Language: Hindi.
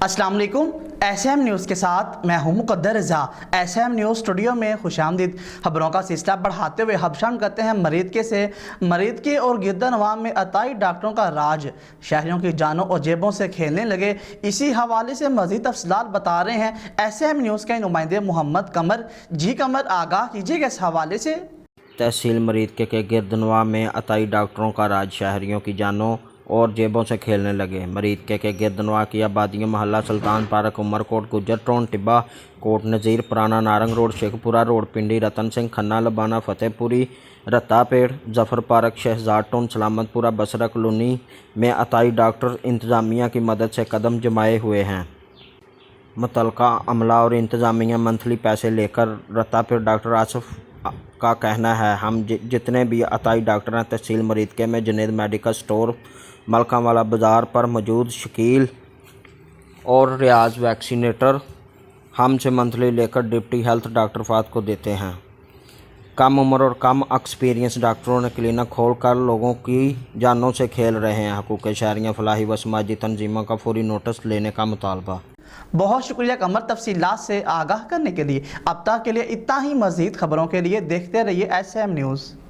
अस्सलाम वालेकुम। SM न्यूज़ के साथ मैं हूं मुकद्दर रज़ा। SM न्यूज़ स्टूडियो में खुशामदीद। खबरों का सिलसिला बढ़ाते हुए हबशाम करते हैं मरीद के और गिरदनवाम में अताई डॉक्टरों का राज, शहरियों की जानों और जेबों से खेलने लगे। इसी हवाले से मज़ीद तफसीलात बता रहे हैं SM न्यूज़ के नुमाइंदे मोहम्मद कमर। जी कमर, आगाह कीजिएगा इस हवाले से। तहसील मरीद के गिरदनवा में अताई डॉक्टरों का राज, शहरियों की जानों और जेबों से खेलने लगे। मरीद के गिरदनवा की आबादियों मोहल्ला सुल्तान पार्क, उमरकोट, गुजर टोन, टिब्बा कोट, नज़ीर, पुराना नारंग रोड, शेखपुरा रोड, पिंडी, रतन सिंह, खन्ना, लबाना, फतेहपुरी, रत्तापेड़, Zafar park, Shahzad town, Salamatpura, Basra colony में अताई डॉक्टर इंतज़ामिया की मदद से कदम जमाए हुए हैं। मुतलका अमला और इंतज़ामिया मंथली पैसे लेकर रत्तापेड़ डॉक्टर आसिफ का कहना है, हम जितने भी अताई डॉक्टर हैं तहसील मरीद में जुनैद मेडिकल स्टोर, मलकावाला बाज़ार पर मौजूद शकील और रियाज वैक्सीनेटर हमसे मंथली लेकर डिप्टी हेल्थ डॉक्टर फात को देते हैं। कम उम्र और कम एक्सपीरियंस डॉक्टरों ने क्लिनिक खोलकर लोगों की जानों से खेल रहे हैं। हकूक़ शहरियाँ, फलाही व समाजी तंजीमों का फौरी नोटिस लेने का मुतालबा। बहुत शुक्रिया कमर, तफसीलात से आगाह करने के लिए। अब तक के लिए इतना ही। मज़ीद खबरों के लिए देखते रहिए SM न्यूज़।